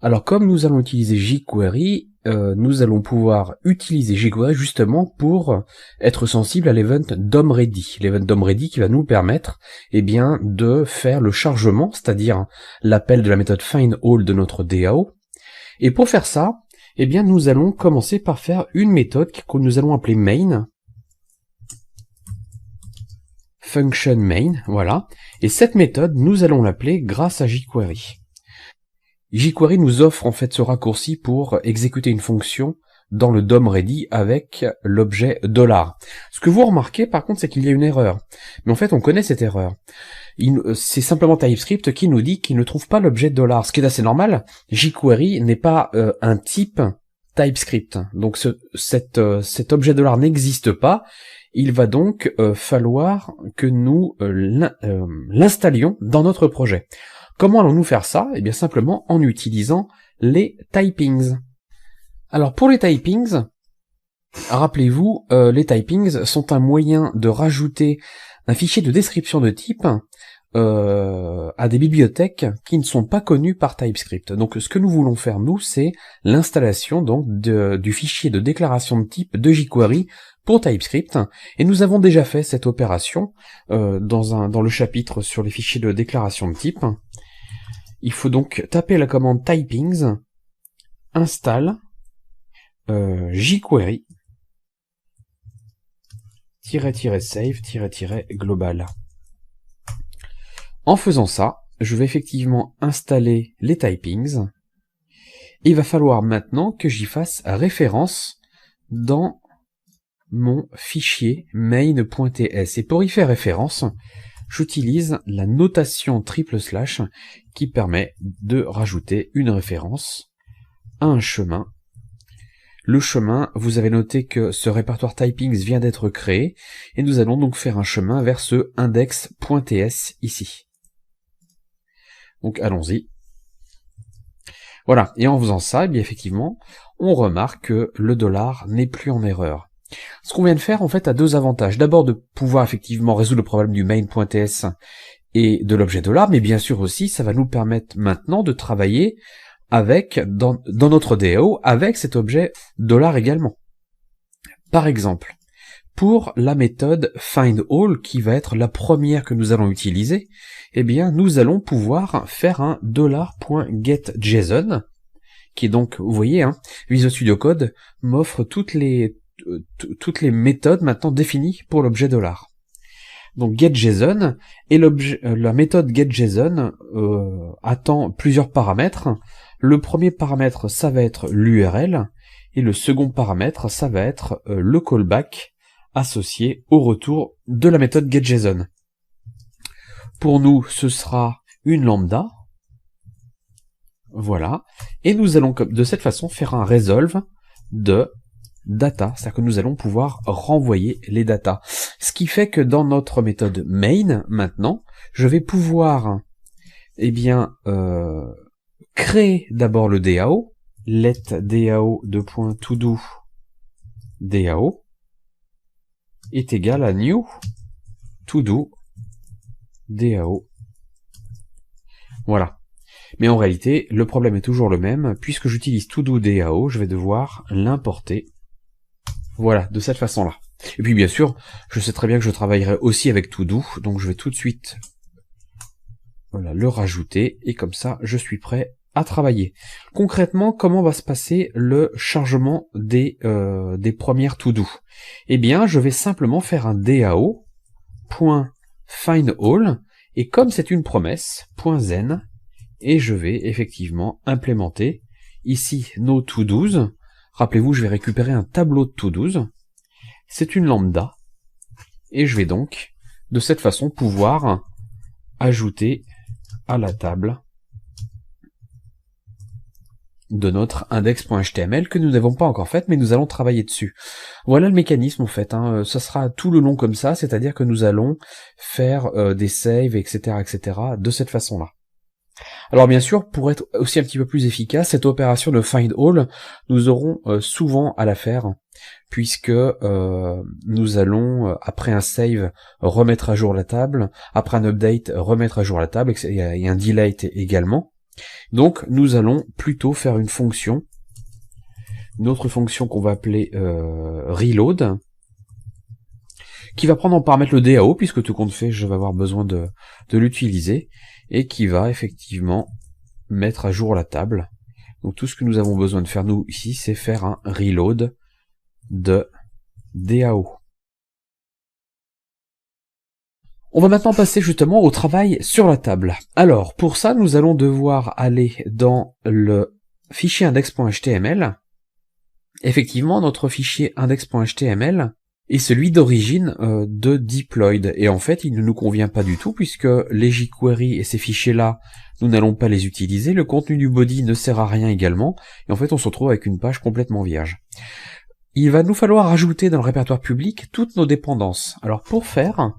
Alors comme nous allons utiliser jQuery, nous allons pouvoir utiliser jQuery justement pour être sensible à l'event DOM-ready. L'event DOM-ready qui va nous permettre de faire le chargement, c'est-à-dire l'appel de la méthode findAll de notre DAO. Et pour faire ça, nous allons commencer par faire une méthode que nous allons appeler main. Function main, voilà. Et cette méthode, nous allons l'appeler grâce à jQuery. jQuery nous offre en fait ce raccourci pour exécuter une fonction dans le DOM-ready avec l'objet $. Ce que vous remarquez par contre, c'est qu'il y a une erreur. Mais en fait, on connaît cette erreur. C'est simplement TypeScript qui nous dit qu'il ne trouve pas l'objet $, ce qui est assez normal. jQuery n'est pas un type TypeScript. Donc cet objet $, n'existe pas. Il va donc falloir que nous l'installions dans notre projet. Comment allons-nous faire ça? Eh bien simplement en utilisant les typings. Alors pour les typings, rappelez-vous, les typings sont un moyen de rajouter un fichier de description de type à des bibliothèques qui ne sont pas connues par TypeScript. Donc ce que nous voulons faire nous, c'est l'installation donc du fichier de déclaration de type de jQuery pour TypeScript, et nous avons déjà fait cette opération dans le chapitre sur les fichiers de déclaration de type. Il faut donc taper la commande typings install jQuery --save --global. En faisant ça, je vais effectivement installer les typings. Il va falloir maintenant que j'y fasse référence dans mon fichier main.ts. Et pour y faire référence, j'utilise la notation // qui permet de rajouter une référence à un chemin. Le chemin, vous avez noté que ce répertoire typings vient d'être créé, et nous allons donc faire un chemin vers ce index.ts ici. Donc allons-y. Voilà, et en faisant ça, effectivement, on remarque que le $ n'est plus en erreur. Ce qu'on vient de faire, en fait, a deux avantages. D'abord, de pouvoir effectivement résoudre le problème du main.ts et de l'objet $, mais bien sûr aussi, ça va nous permettre maintenant de travailler dans notre DAO avec cet objet $ également. Par exemple, pour la méthode findAll, qui va être la première que nous allons utiliser, nous allons pouvoir faire un $.getJSON, qui est donc, vous voyez, Visual Studio Code m'offre toutes les méthodes maintenant définies pour l'objet $. Donc getJSON, et la méthode getJSON attend plusieurs paramètres. Le premier paramètre, ça va être l'URL, et le second paramètre, ça va être le callback associé au retour de la méthode getJSON. Pour nous, ce sera une lambda. Voilà. Et nous allons de cette façon faire un resolve de data, c'est-à-dire que nous allons pouvoir renvoyer les datas. Ce qui fait que dans notre méthode main, maintenant, je vais pouvoir créer d'abord le DAO, let DAO .todo DAO est égal à new todo DAO. Voilà. Mais en réalité, le problème est toujours le même, puisque j'utilise todo DAO, je vais devoir l'importer. Voilà, de cette façon-là. Et puis bien sûr, je sais très bien que je travaillerai aussi avec todo, donc je vais tout de suite le rajouter, et comme ça, je suis prêt à travailler. Concrètement, comment va se passer le chargement des premières todo? Je vais simplement faire un DAO.findAll, et comme c'est une promesse, .zen, et je vais effectivement implémenter ici nos to-dos. Rappelez-vous, je vais récupérer un tableau de to-dos. C'est une lambda, et je vais donc, de cette façon, pouvoir ajouter à la table de notre index.html que nous n'avons pas encore fait, mais nous allons travailler dessus. Voilà le mécanisme en fait, ça sera tout le long comme ça, c'est-à-dire que nous allons faire des saves, etc., de cette façon-là. Alors bien sûr, pour être aussi un petit peu plus efficace, cette opération de findAll, nous aurons souvent à la faire, puisque nous allons, après un save, remettre à jour la table, après un update, remettre à jour la table, et un delete également. Donc nous allons plutôt faire une autre fonction qu'on va appeler reload, qui va prendre en paramètre le DAO, puisque tout compte fait, je vais avoir besoin de l'utiliser, et qui va effectivement mettre à jour la table. Donc tout ce que nous avons besoin de faire, nous, ici, c'est faire un reload de DAO. On va maintenant passer justement au travail sur la table. Alors, pour ça, nous allons devoir aller dans le fichier index.html. Effectivement, notre fichier index.html est celui d'origine de deployed. Et en fait, il ne nous convient pas du tout, puisque les jQuery et ces fichiers-là, nous n'allons pas les utiliser. Le contenu du body ne sert à rien également. Et en fait, on se retrouve avec une page complètement vierge. Il va nous falloir ajouter dans le répertoire public toutes nos dépendances. Alors, pour faire,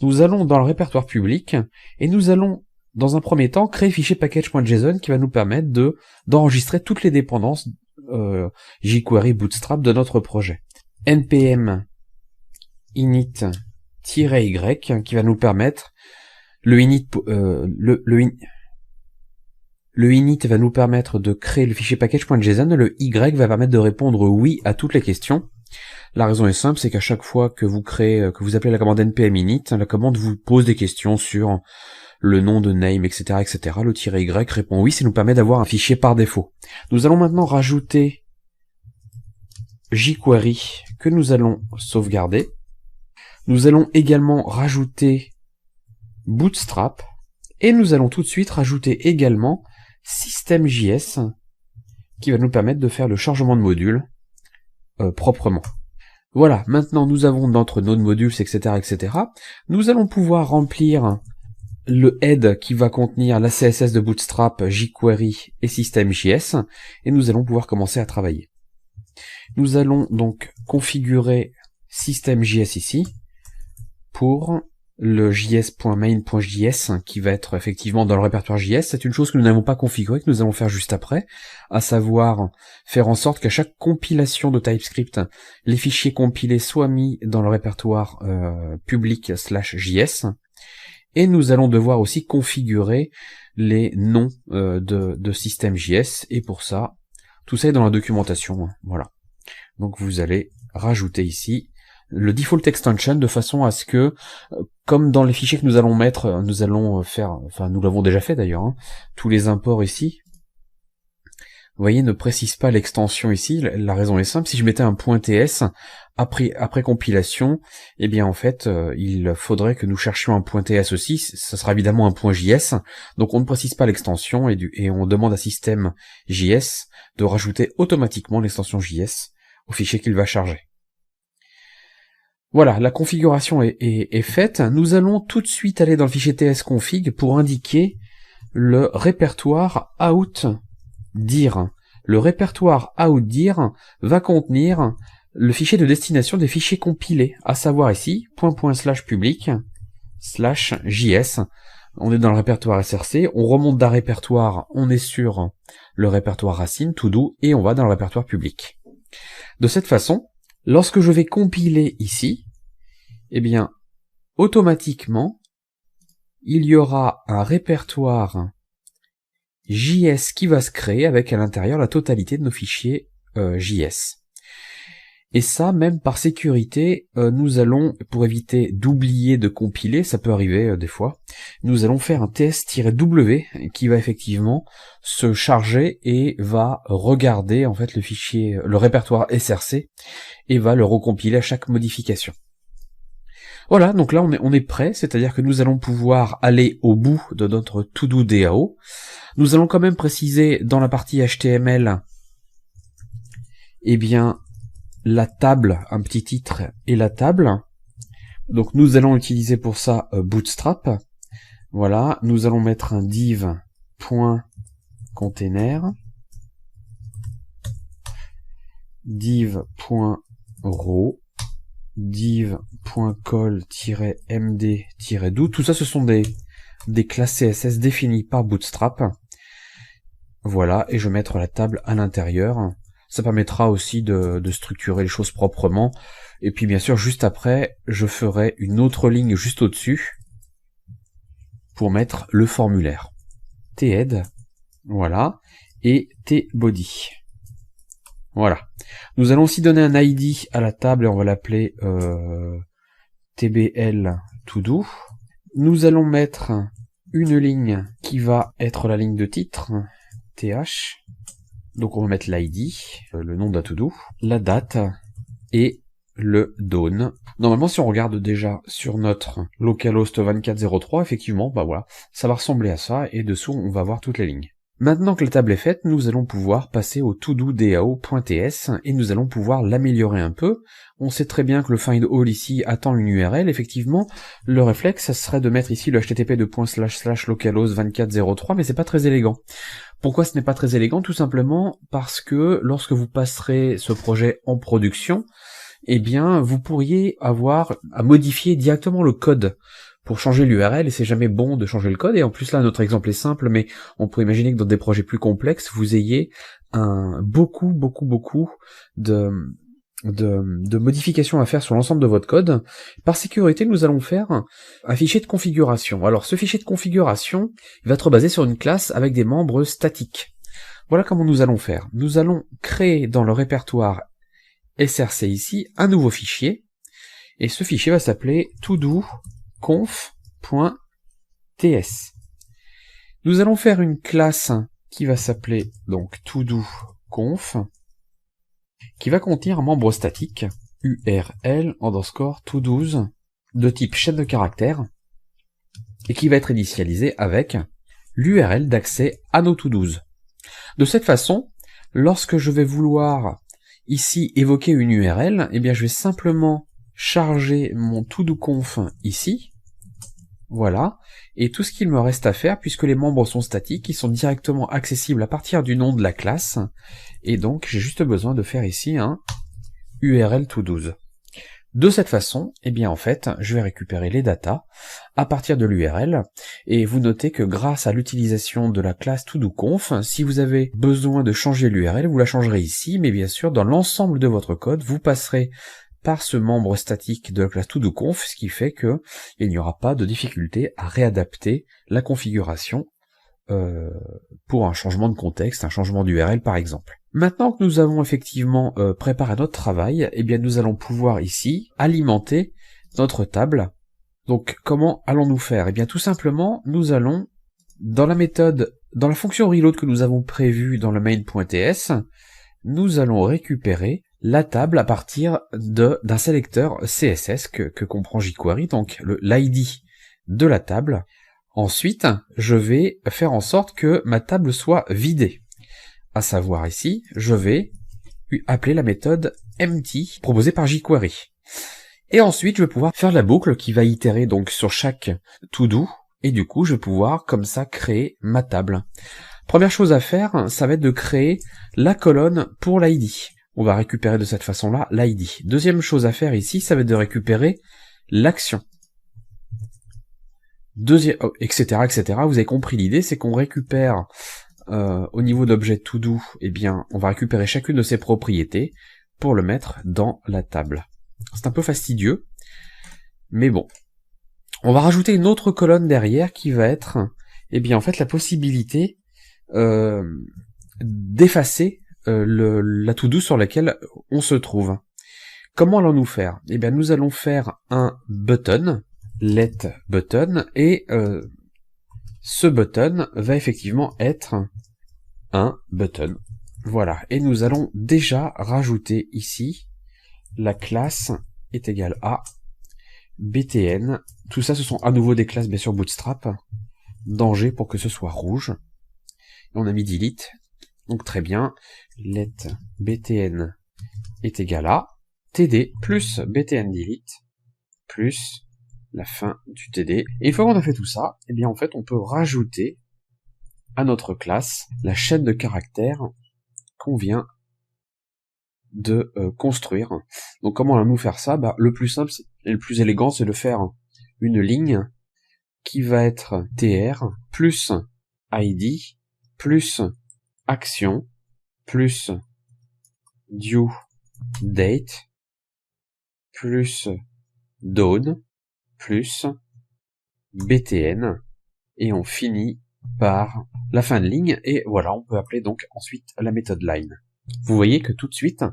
nous allons dans le répertoire public et nous allons, dans un premier temps, créer le fichier package.json qui va nous permettre d'enregistrer toutes les dépendances jQuery Bootstrap de notre projet. npm init-y qui va nous permettre le init va nous permettre de créer le fichier package.json, le y va permettre de répondre oui à toutes les questions. La raison est simple, c'est qu'à chaque fois que vous appelez la commande npm init, la commande vous pose des questions sur le nom de name, etc., etc. Le -y répond oui, ça nous permet d'avoir un fichier par défaut. Nous allons maintenant rajouter jQuery que nous allons sauvegarder. Nous allons également rajouter Bootstrap et nous allons tout de suite rajouter également System.js qui va nous permettre de faire le chargement de modules proprement. Voilà, maintenant nous avons notre node modules, etc., etc. Nous allons pouvoir remplir le head qui va contenir la CSS de Bootstrap, jQuery et System.js, et nous allons pouvoir commencer à travailler. Nous allons donc configurer System.js ici pour le js.main.js qui va être effectivement dans le répertoire JS. C'est une chose que nous n'avons pas configurée, que nous allons faire juste après, à savoir faire en sorte qu'à chaque compilation de TypeScript, les fichiers compilés soient mis dans le répertoire public/js. Et nous allons devoir aussi configurer les noms de System.js, et pour ça, tout ça est dans la documentation, voilà. Donc vous allez rajouter ici le default extension de façon à ce que, comme dans les fichiers que nous allons mettre, nous allons faire, enfin nous l'avons déjà fait d'ailleurs, hein, tous les imports ici, vous voyez, ne précise pas l'extension ici. La raison est simple, si je mettais un .ts après compilation, eh bien en fait, il faudrait que nous cherchions un .ts aussi, ça sera évidemment un .js, donc on ne précise pas l'extension et on demande à System.js de rajouter automatiquement l'extension JS au fichier qu'il va charger. Voilà, la configuration est faite. Nous allons tout de suite aller dans le fichier tsconfig pour indiquer le répertoire out_dir. Le répertoire out_dir va contenir le fichier de destination des fichiers compilés, à savoir ici, ./public/js. On est dans le répertoire src, on remonte d'un répertoire, on est sur le répertoire racine, to do, et on va dans le répertoire public. De cette façon, lorsque je vais compiler ici, eh bien, automatiquement, il y aura un répertoire JS qui va se créer avec à l'intérieur la totalité de nos fichiers JS. Et ça, même par sécurité, nous allons, pour éviter d'oublier de compiler, ça peut arriver des fois, nous allons faire un ts-w qui va effectivement se charger et va regarder en fait le fichier, le répertoire src, et va le recompiler à chaque modification. Voilà, donc là on est prêt, c'est-à-dire que nous allons pouvoir aller au bout de notre to-do DAO. Nous allons quand même préciser dans la partie HTML, eh bien, la table, un petit titre et la table. Donc nous allons utiliser pour ça Bootstrap. Voilà, nous allons mettre un div.container, div.row, div.call-md-do. Tout ça, ce sont des classes CSS définies par Bootstrap. Voilà, et je vais mettre la table à l'intérieur. Ça permettra aussi de structurer les choses proprement. Et puis bien sûr, juste après, je ferai une autre ligne juste au-dessus pour mettre le formulaire. Thead Voilà. Et tbody. Voilà. Nous allons aussi donner un ID à la table et on va l'appeler tbl todo. Nous allons mettre une ligne qui va être la ligne de titre, th. Donc on va mettre l'ID, le nom d'un to-do, la date et le dawn. Normalement, si on regarde déjà sur notre localhost 2403, effectivement, bah voilà, ça va ressembler à ça, et dessous, on va voir toutes les lignes. Maintenant que la table est faite, nous allons pouvoir passer au todo.dao.ts et nous allons pouvoir l'améliorer un peu. On sait très bien que le find all ici attend une URL. Effectivement, le réflexe, ça serait de mettre ici le http://localhost 2403, mais c'est pas très élégant. Pourquoi ce n'est pas très élégant? Tout simplement parce que lorsque vous passerez ce projet en production, eh bien, vous pourriez avoir à modifier directement le code pour changer l'URL, et c'est jamais bon de changer le code, et en plus là, notre exemple est simple, mais on peut imaginer que dans des projets plus complexes, vous ayez beaucoup de modifications à faire sur l'ensemble de votre code. Par sécurité, nous allons faire un fichier de configuration. Alors, ce fichier de configuration va être basé sur une classe avec des membres statiques. Voilà comment nous allons faire. Nous allons créer dans le répertoire src ici un nouveau fichier, et ce fichier va s'appeler todo-conf.ts. Nous allons faire une classe qui va s'appeler donc todo-conf, qui va contenir un membre statique url underscore to12 de type chaîne de caractères, et qui va être initialisé avec l'URL d'accès à nos to12. De cette façon, lorsque je vais vouloir ici évoquer une URL, eh bien je vais simplement charger mon todo-conf ici, voilà, et tout ce qu'il me reste à faire, puisque les membres sont statiques, ils sont directement accessibles à partir du nom de la classe, et donc j'ai juste besoin de faire ici un URL to12. De cette façon, eh bien en fait, je vais récupérer les datas à partir de l'URL, et vous notez que grâce à l'utilisation de la classe todo-conf, si vous avez besoin de changer l'URL, vous la changerez ici, mais bien sûr, dans l'ensemble de votre code, vous passerez par ce membre statique de la classe todo-conf, ce qui fait que il n'y aura pas de difficulté à réadapter la configuration pour un changement de contexte, un changement d'URL par exemple. Maintenant que nous avons effectivement préparé notre travail, eh bien nous allons pouvoir ici alimenter notre table. Donc comment allons-nous faire? Eh bien tout simplement, nous allons dans la méthode, dans la fonction reload que nous avons prévue dans le main.ts, nous allons récupérer la table à partir d'un sélecteur CSS que comprend jQuery, donc l'ID de la table. Ensuite, je vais faire en sorte que ma table soit vidée. À savoir ici, je vais appeler la méthode empty proposée par jQuery. Et ensuite, je vais pouvoir faire la boucle qui va itérer donc sur chaque to-do, et du coup, je vais pouvoir comme ça créer ma table. Première chose à faire, ça va être de créer la colonne pour l'ID. On va récupérer de cette façon-là l'ID. Deuxième chose à faire ici, ça va être de récupérer l'action. Etc., etc. Vous avez compris l'idée, c'est qu'on récupère au niveau d'objet to-do, eh bien, on va récupérer chacune de ses propriétés pour le mettre dans la table. C'est un peu fastidieux, mais bon. On va rajouter une autre colonne derrière qui va être, eh bien, en fait, la possibilité d'effacer la to-do sur laquelle on se trouve. Comment allons-nous faire? Eh bien, nous allons faire un button, let button, et ce button va effectivement être un button. Voilà, et nous allons déjà rajouter ici la classe est égale à btn. Tout ça, ce sont à nouveau des classes bien sûr Bootstrap. Danger pour que ce soit rouge. Et on a mis delete. Donc très bien. Let btn est égal à td plus btn delete plus la fin du td. Et une fois qu'on a fait tout ça, eh bien en fait on peut rajouter à notre classe la chaîne de caractères qu'on vient de construire. Donc comment allons-nous faire ça? Le plus simple et le plus élégant, c'est de faire une ligne qui va être tr plus id plus action plus due date plus dawn plus btn, et on finit par la fin de ligne, et voilà, on peut appeler donc ensuite la méthode line. Vous voyez que tout de suite,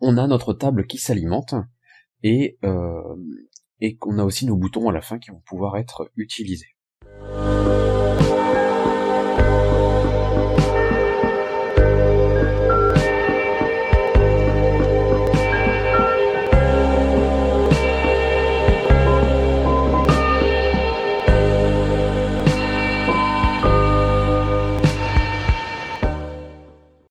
on a notre table qui s'alimente, et qu'on a aussi nos boutons à la fin qui vont pouvoir être utilisés.